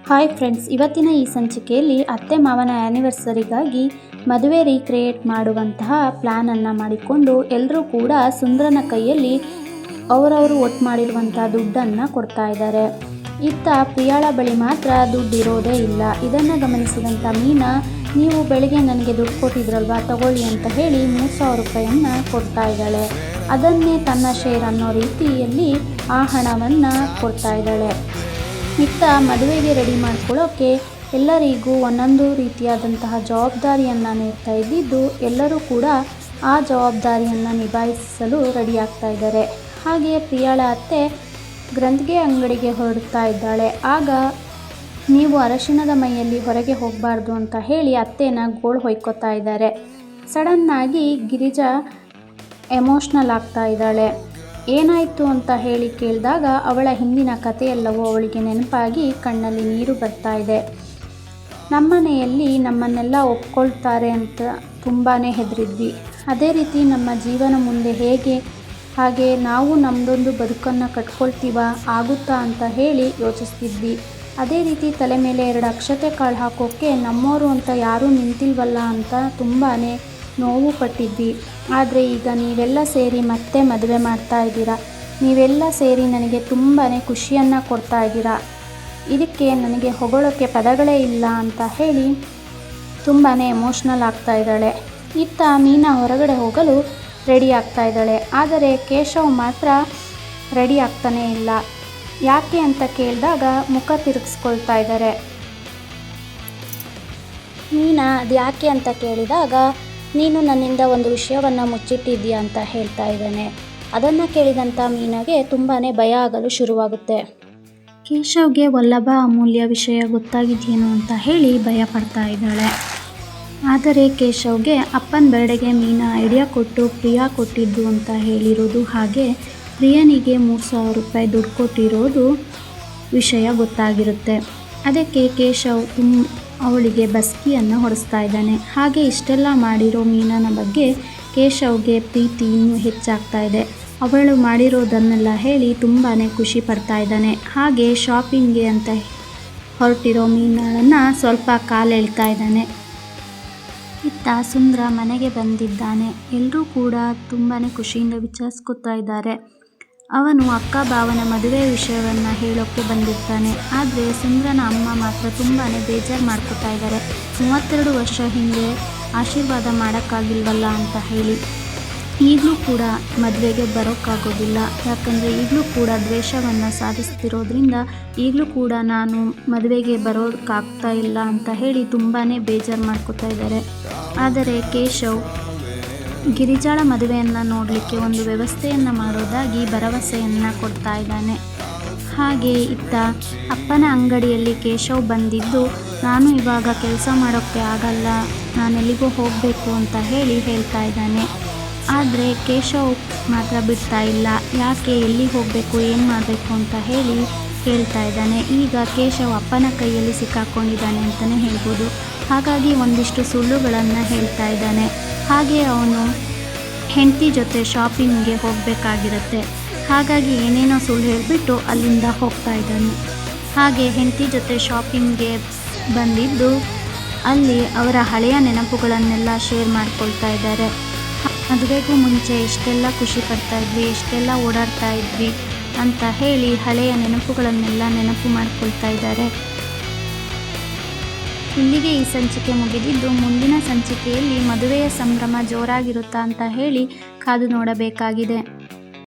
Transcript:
Hi friends, ಇವತ್ತಿನ ಈ ಸಂಚಿಕೆಯಲ್ಲಿ ಅತ್ತೆ ಮಾವನ ಆ್ಯನಿವರ್ಸರಿಗಾಗಿ ಮದುವೆ ರೀಕ್ರಿಯೇಟ್ ಮಾಡುವಂತಹ ಪ್ಲ್ಯಾನನ್ನು ಮಾಡಿಕೊಂಡು ಎಲ್ಲರೂ ಕೂಡ ಸುಂದರನ ಕೈಯಲ್ಲಿ ಅವರವರು ಒಟ್ಟು ಮಾಡಿರುವಂಥ ದುಡ್ಡನ್ನು ಕೊಡ್ತಾ ಇದ್ದಾರೆ. ಇತ್ತ ಪ್ರಿಯಾಳ ಬಳಿ ಮಾತ್ರ ದುಡ್ಡು ಇರೋದೇ ಇಲ್ಲ. ಇದನ್ನು ಗಮನಿಸಿದಂಥ ಮೀನಾ, ನೀವು ಬೆಳಿಗ್ಗೆ ನನಗೆ ದುಡ್ಡು ಕೊಟ್ಟಿದ್ರಲ್ವಾ, ತಗೊಳ್ಳಿ ಅಂತ ಹೇಳಿ 3,000 ರೂಪಾಯಿಯನ್ನು ಕೊಡ್ತಾ ಇದ್ದಾಳೆ. ಅದನ್ನೇ ತನ್ನ ಶೇರ್ ಅನ್ನೋ ರೀತಿಯಲ್ಲಿ ಆ ಹಣವನ್ನು ಕೊಡ್ತಾ ಇದ್ದಾಳೆ. ಇತ್ತ ಮದುವೆಗೆ ರೆಡಿ ಮಾಡ್ಕೊಳ್ಳೋಕ್ಕೆ ಎಲ್ಲರಿಗೂ ಒಂದೊಂದು ರೀತಿಯಾದಂತಹ ಜವಾಬ್ದಾರಿಯನ್ನು ನೀಡ್ತಾ ಇದ್ದಿದ್ದು, ಎಲ್ಲರೂ ಕೂಡ ಆ ಜವಾಬ್ದಾರಿಯನ್ನು ನಿಭಾಯಿಸಲು ರೆಡಿ ಆಗ್ತಾ ಇದ್ದಾರೆ. ಹಾಗೆಯೇ ಪ್ರಿಯಾಳ ಅತ್ತೆ ಗ್ರಂಥಿಗೆ ಅಂಗಡಿಗೆ ಹೊರಡ್ತಾ ಇದ್ದಾಳೆ. ಆಗ ನೀವು ಅರಶಿಣದ ಮೈಯಲ್ಲಿ ಹೊರಗೆ ಹೋಗಬಾರ್ದು ಅಂತ ಹೇಳಿ ಅತ್ತೆನ ಗೋಳು ಹೊಯ್ಕೋತಾ ಇದ್ದಾರೆ. ಸಡನ್ನಾಗಿ ಗಿರಿಜಾ ಎಮೋಷ್ನಲ್ ಆಗ್ತಾ ಇದ್ದಾಳೆ. ಏನಾಯಿತು ಅಂತ ಹೇಳಿ ಕೇಳಿದಾಗ ಅವಳ ಹಿಂದಿನ ಕಥೆಯೆಲ್ಲವೂ ಅವಳಿಗೆ ನೆನಪಾಗಿ ಕಣ್ಣಲ್ಲಿ ನೀರು ಬರ್ತಾ ಇದೆ. ನಮ್ಮನೆಯಲ್ಲಿ ನಮ್ಮನ್ನೆಲ್ಲ ಒಪ್ಕೊಳ್ತಾರೆ ಅಂತ ತುಂಬಾ ಹೆದರಿದ್ವಿ. ಅದೇ ರೀತಿ ನಮ್ಮ ಜೀವನ ಮುಂದೆ ಹೇಗೆ, ಹಾಗೆ ನಾವು ನಮ್ಮದೊಂದು ಬದುಕನ್ನು ಕಟ್ಕೊಳ್ತೀವ, ಆಗುತ್ತಾ ಅಂತ ಹೇಳಿ ಯೋಚಿಸ್ತಿದ್ವಿ. ಅದೇ ರೀತಿ ತಲೆ ಮೇಲೆ 2 ಅಕ್ಷತೆ ಕಾಳು ಹಾಕೋಕ್ಕೆ ನಮ್ಮೋರು ಅಂತ ಯಾರೂ ನಿಂತಿಲ್ವಲ್ಲ ಅಂತ ತುಂಬಾ ನೋವು ಪಟ್ಟಿದ್ವಿ. ಆದರೆ ಈಗ ನೀವೆಲ್ಲ ಸೇರಿ ಮತ್ತೆ ಮದುವೆ ಮಾಡ್ತಾ ಇದ್ದೀರಾ. ನೀವೆಲ್ಲ ಸೇರಿ ನನಗೆ ತುಂಬಾ ಖುಷಿಯನ್ನು ಕೊಡ್ತಾ ಇದ್ದೀರಾ. ಇದಕ್ಕೆ ನನಗೆ ಹೊಗಳೋಕ್ಕೆ ಪದಗಳೇ ಇಲ್ಲ ಅಂತ ಹೇಳಿ ತುಂಬಾ ಎಮೋಷ್ನಲ್ ಆಗ್ತಾ ಇದ್ದಾಳೆ. ಇತ್ತ ಮೀನಾ ಹೊರಗಡೆ ಹೋಗಲು ರೆಡಿ ಆಗ್ತಾ ಇದ್ದಾಳೆ. ಆದರೆ ಕೇಶವ್ ಮಾತ್ರ ರೆಡಿ ಆಗ್ತಾನೇ ಇಲ್ಲ. ಯಾಕೆ ಅಂತ ಕೇಳಿದಾಗ ಮುಖ ತಿರುಗಿಸ್ಕೊಳ್ತಾ ಇದ್ದಾರೆ. ಮೀನಾ ಅದು ಯಾಕೆ ಅಂತ ಕೇಳಿದಾಗ, ನೀನು ನನ್ನಿಂದ ಒಂದು ವಿಷಯವನ್ನು ಮುಚ್ಚಿಟ್ಟಿದ್ದೀಯಾ ಅಂತ ಹೇಳ್ತಾ ಇದ್ದಾನೆ. ಅದನ್ನು ಕೇಳಿದಂಥ ಮೀನಾಗೆ ತುಂಬಾ ಭಯ ಆಗಲು ಶುರುವಾಗುತ್ತೆ. ಕೇಶವ್ಗೆ ವಲ್ಲಭ ಅಮೂಲ್ಯ ವಿಷಯ ಗೊತ್ತಾಗಿದೆಯೇನೋ ಅಂತ ಹೇಳಿ ಭಯ ಪಡ್ತಾ ಇದ್ದಾಳೆ. ಆದರೆ ಕೇಶವ್ಗೆ ಅಪ್ಪನ ಬರ್ಡೆಗೆ ಮೀನಾ ಐಡಿಯಾ ಕೊಟ್ಟು ಪ್ರಿಯಾ ಕೊಟ್ಟಿದ್ದು ಅಂತ ಹೇಳಿರೋದು, ಹಾಗೆ ಪ್ರಿಯನಿಗೆ 3,000 ರೂಪಾಯಿ ದುಡ್ಡು ಕೊಟ್ಟಿರೋದು ವಿಷಯ ಗೊತ್ತಾಗಿರುತ್ತೆ. ಅದಕ್ಕೆ ಕೇಶವ್ ಅವಳಿಗೆ ಬಸ್ಕಿಯನ್ನು ಹೊಡೆಸ್ತಾ ಇದ್ದಾನೆ. ಹಾಗೆ ಇಷ್ಟೆಲ್ಲ ಮಾಡಿರೋ ಮೀನಾನ ಬಗ್ಗೆ ಕೇಶವ್ಗೆ ಪ್ರೀತಿ ಇನ್ನೂ ಹೆಚ್ಚಾಗ್ತಾ ಇದೆ. ಅವಳು ಮಾಡಿರೋದನ್ನೆಲ್ಲ ಹೇಳಿ ತುಂಬಾ ಖುಷಿ ಪಡ್ತಾ ಇದ್ದಾನೆ. ಹಾಗೆ ಶಾಪಿಂಗ್ಗೆ ಅಂತ ಹೊರಟಿರೋ ಮೀನಾಳನ್ನು ಸ್ವಲ್ಪ ಕಾಲೆಳ್ತಾ ಇದ್ದಾನೆ. ಇತ್ತ ಸುಂದರ ಮನೆಗೆ ಬಂದಿದ್ದಾನೆ. ಎಲ್ಲರೂ ಕೂಡ ತುಂಬಾ ಖುಷಿಯಿಂದ ವಿಚಾರಿಸ್ಕೊತಾ ಇದ್ದಾರೆ. ಅವನು ಅಕ್ಕ ಭಾವನ ಮದುವೆ ವಿಷಯವನ್ನು ಹೇಳೋಕ್ಕೆ ಬಂದಿರ್ತಾನೆ. ಆದರೆ ಸುಂದರನ ಅಮ್ಮ ಮಾತ್ರ ತುಂಬಾ ಬೇಜಾರು ಮಾಡ್ಕೋತಾ ಇದ್ದಾರೆ. 32 ವರ್ಷ ಹಿಂದೆ ಆಶೀರ್ವಾದ ಮಾಡೋಕ್ಕಾಗಿಲ್ವಲ್ಲ ಅಂತ ಹೇಳಿ ಈಗಲೂ ಕೂಡ ಮದುವೆಗೆ ಬರೋಕ್ಕಾಗೋದಿಲ್ಲ. ಯಾಕಂದರೆ ಈಗಲೂ ಕೂಡ ದ್ವೇಷವನ್ನು ಸಾಧಿಸ್ತಿರೋದ್ರಿಂದ ಈಗಲೂ ಕೂಡ ನಾನು ಮದುವೆಗೆ ಬರೋಕ್ಕಾಗ್ತಾ ಇಲ್ಲ ಅಂತ ಹೇಳಿ ತುಂಬಾ ಬೇಜಾರು ಮಾಡ್ಕೋತಾ ಇದ್ದಾರೆ. ಆದರೆ ಕೇಶವ್ ಗಿರಿಜಾಳ ಮದುವೆಯನ್ನು ನೋಡಲಿಕ್ಕೆ ಒಂದು ವ್ಯವಸ್ಥೆಯನ್ನು ಮಾಡೋದಾಗಿ ಭರವಸೆಯನ್ನು ಕೊಡ್ತಾ ಇದ್ದಾನೆ. ಹಾಗೆ ಇತ್ತ ಅಪ್ಪನ ಅಂಗಡಿಯಲ್ಲಿ ಕೇಶವ್ ಬಂದಿದ್ದು, ನಾನು ಇವಾಗ ಕೆಲಸ ಮಾಡೋಕ್ಕೆ ಆಗಲ್ಲ, ನಾನೆಲ್ಲಿಗೂ ಹೋಗಬೇಕು ಅಂತ ಹೇಳಿ ಹೇಳ್ತಾ ಇದ್ದಾನೆ. ಆದರೆ ಕೇಶವ್ ಮಾತ್ರ ಬಿಡ್ತಾ ಇಲ್ಲ. ಯಾಕೆ, ಎಲ್ಲಿಗೆ ಹೋಗಬೇಕು, ಏನು ಮಾಡಬೇಕು ಅಂತ ಹೇಳಿ ಹೇಳ್ತಾ ಇದ್ದಾನೆ. ಈಗ ಕೇಶವ್ ಅಪ್ಪನ ಕೈಯಲ್ಲಿ ಸಿಕ್ಕಾಕೊಂಡಿದ್ದಾನೆ ಅಂತಲೇ ಹೇಳ್ಬೋದು. ಹಾಗಾಗಿ ಒಂದಿಷ್ಟು ಸುಳ್ಳುಗಳನ್ನು ಹೇಳ್ತಾ ಇದ್ದಾನೆ. ಹಾಗೆ ಅವನು ಹೆಂಡತಿ ಜೊತೆ ಶಾಪಿಂಗ್ಗೆ ಹೋಗಬೇಕಾಗಿರುತ್ತೆ. ಹಾಗಾಗಿ ಏನೇನೋ ಸುಳ್ಳು ಹೇಳಿಬಿಟ್ಟು ಅಲ್ಲಿಂದ ಹೋಗ್ತಾ ಇದ್ದಾನೆ. ಹಾಗೆ ಹೆಂಡತಿ ಜೊತೆ ಶಾಪಿಂಗ್ಗೆ ಬಂದಿದ್ದು ಅಲ್ಲಿ ಅವರ ಹಳೆಯ ನೆನಪುಗಳನ್ನೆಲ್ಲ ಶೇರ್ ಮಾಡ್ಕೊಳ್ತಾ ಇದ್ದಾರೆ. ಮದುವೆಗೂ ಮುಂಚೆ ಎಷ್ಟೆಲ್ಲ ಖುಷಿ ಪಡ್ತಾ ಇದ್ವಿ, ಎಷ್ಟೆಲ್ಲ ಓಡಾಡ್ತಾ ಇದ್ವಿ ಅಂತ ಹೇಳಿ ಹಳೆಯ ನೆನಪುಗಳನ್ನೆಲ್ಲ ನೆನಪು ಮಾಡ್ಕೊಳ್ತಾ ಇದ್ದಾರೆ. ಇಲ್ಲಿಗೆ ಈ ಸಂಚಿಕೆ ಮುಗಿದಿದ್ದು, ಮುಂದಿನ ಸಂಚಿಕೆಯಲ್ಲಿ ಮದುವೆಯ ಸಂಭ್ರಮ ಜೋರಾಗಿರುತ್ತಾ ಅಂತ ಹೇಳಿ ಕಾದು ನೋಡಬೇಕಾಗಿದೆ.